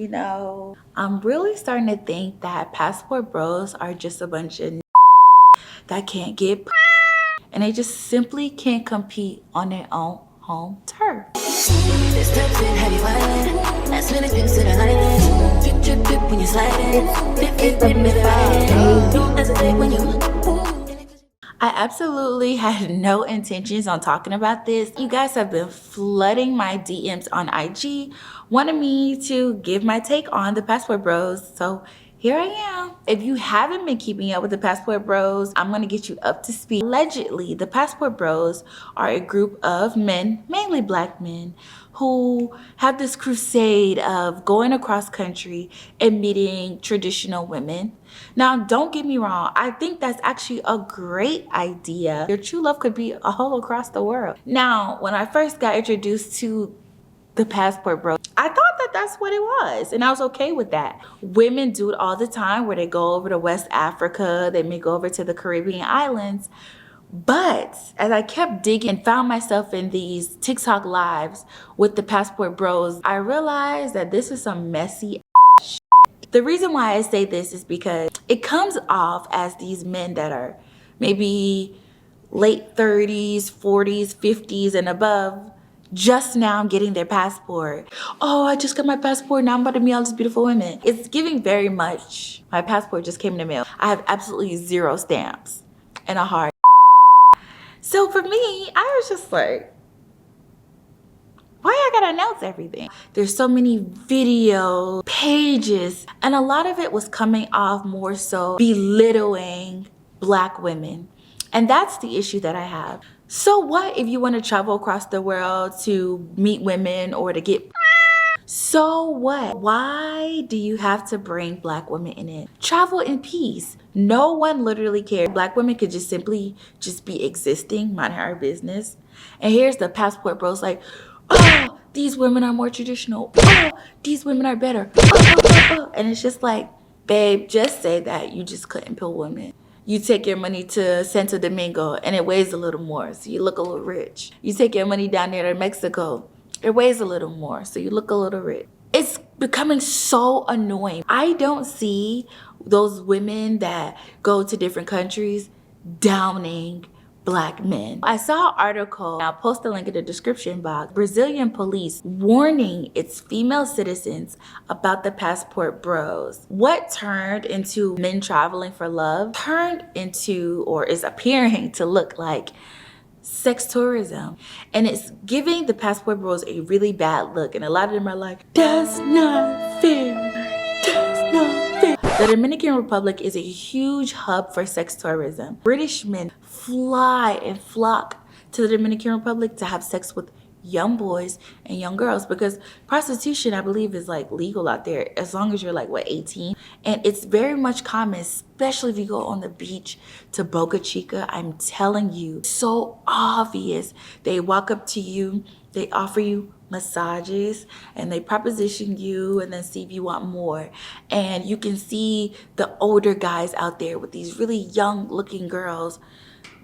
you know, I'm really starting to think that passport bros are just a bunch of that can't get and they just simply can't compete on their own home turf. I absolutely had no intentions on talking about this. You guys have been flooding my DMs on IG, wanting me to give my take on the passport bros. So here I am. If you haven't been keeping up with the passport bros, I'm gonna get you up to speed. Allegedly, the passport bros are a group of men, mainly black men, who have this crusade of going across country and meeting traditional women. Now, don't get me wrong, I think that's actually a great idea. Your true love could be all across the world. Now, when I first got introduced to the passport bro, I thought that that's what it was, and I was okay with that. Women do it all the time where they go over to West Africa, they may go over to the Caribbean islands. But as I kept digging and found myself in these TikTok lives with the passport bros, I realized that this is some messy shit. The reason why I say this is because it comes off as these men that are maybe late 30s, 40s, 50s and above, just now getting their passport. Oh, I just got my passport, now I'm about to meet all these beautiful women. It's giving very much, my passport just came in the mail. I have absolutely 0 stamps and a heart. So for me, I was just like, why I gotta announce everything? There's so many video pages, and a lot of it was coming off more so belittling black women. And that's the issue that I have. So what if you want to travel across the world to meet women or to get, so what? Why do you have to bring black women in it? Travel in peace. No one literally cares. Black women could just simply just be existing, minding our business. And here's the passport bros like, oh, these women are more traditional. Oh, these women are better. And it's just like, babe, just say that you just couldn't pill women. You take your money to Santo Domingo and it weighs a little more, so you look a little rich. You take your money down there to Mexico, it weighs a little more, so you look a little rich. It's becoming so annoying. I don't see those women that go to different countries downing black men. I saw an article, I'll post the link in the description box, Brazilian police warning its female citizens about the passport bros. What turned into men traveling for love turned into, or is appearing to look like, sex tourism. And it's giving the passport bros a really bad look. And a lot of them are like, that's not fair. That's not fair. The Dominican Republic is a huge hub for sex tourism. British men fly and flock to the Dominican Republic to have sex with young boys and young girls, because prostitution, I believe, is like legal out there as long as you're like, what, 18? And it's very much common, especially if you go on the beach to Boca, Chica. I'm telling you, so obvious. They walk up to you, they offer you massages, and they proposition you and then see if you want more. And you can see the older guys out there with these really young looking girls.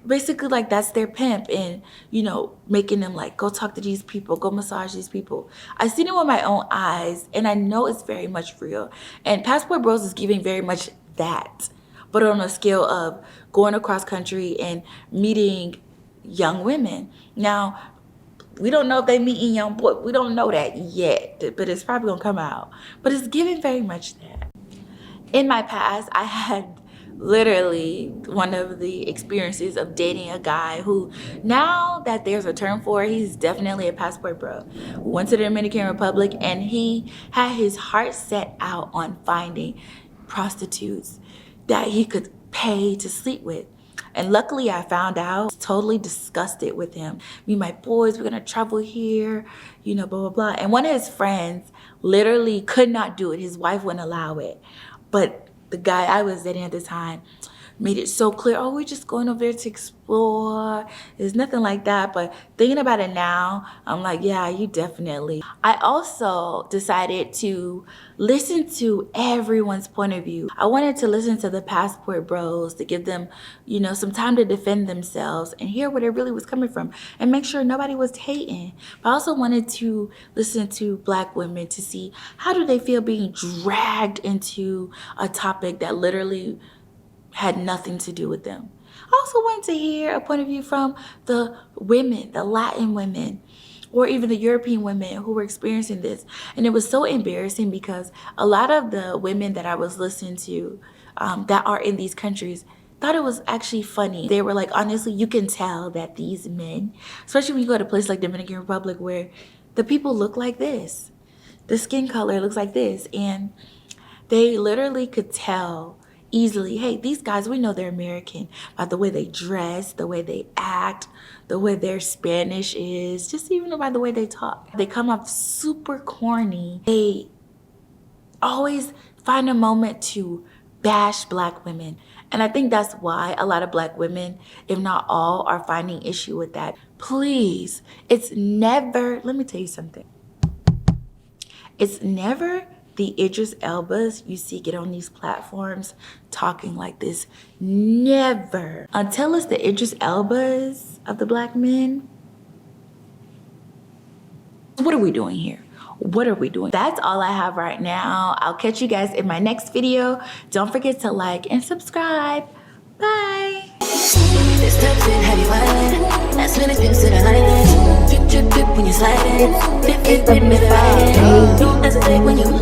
Basically, like, that's their pimp, and, you know, making them like, go talk to these people, go massage these people. I've seen it with my own eyes, and I know it's very much real. And passport bros is giving very much that, but on a scale of going across country and meeting young women. Now, we don't know if they meeting young boys. We don't know that yet, but it's probably gonna come out. But it's giving very much that. In my past, I had literally one of the experiences of dating a guy who, now that there's a term for it, he's definitely a passport bro. Went to the Dominican Republic, and he had his heart set out on finding prostitutes that he could pay to sleep with. And luckily I found out, totally disgusted with him. Me and my boys, we're gonna travel here, you know, blah, blah, blah. And one of his friends literally could not do it. His wife wouldn't allow it. But the guy I was dating at the time, made it so clear, oh, we're just going over there to explore. There's nothing like that. But thinking about it now, I'm like, yeah, you definitely. I also decided to listen to everyone's point of view. I wanted to listen to the passport bros to give them, you know, some time to defend themselves and hear where it really was coming from and make sure nobody was hating. But I also wanted to listen to Black women to see how do they feel being dragged into a topic that literally had nothing to do with them. I also wanted to hear a point of view from the women, the Latin women, or even the European women who were experiencing this. And it was so embarrassing because a lot of the women that I was listening to that are in these countries thought it was actually funny. They were like, honestly, you can tell that these men, especially when you go to places like Dominican Republic where the people look like this, the skin color looks like this, and they literally could tell easily, hey, these guys, we know they're American by the way they dress, the way they act, the way their Spanish is, just even by the way they talk. They come off super corny. They always find a moment to bash Black women. And I think that's why a lot of Black women, if not all, are finding issue with that. Please, it's never, let me tell you something. It's never the Idris Elbas you see get on these platforms talking like this. Never. Until it's the Idris Elbas of the Black men. What are we doing here? What are we doing? That's all I have right now. I'll catch you guys in my next video. Don't forget to like and subscribe. Bye. This type of shit have you wildin'. Last minute pips to the island. Drip, drip, drip when you sliding. Flip, flip, flip, flip, flip. Don't hesitate when you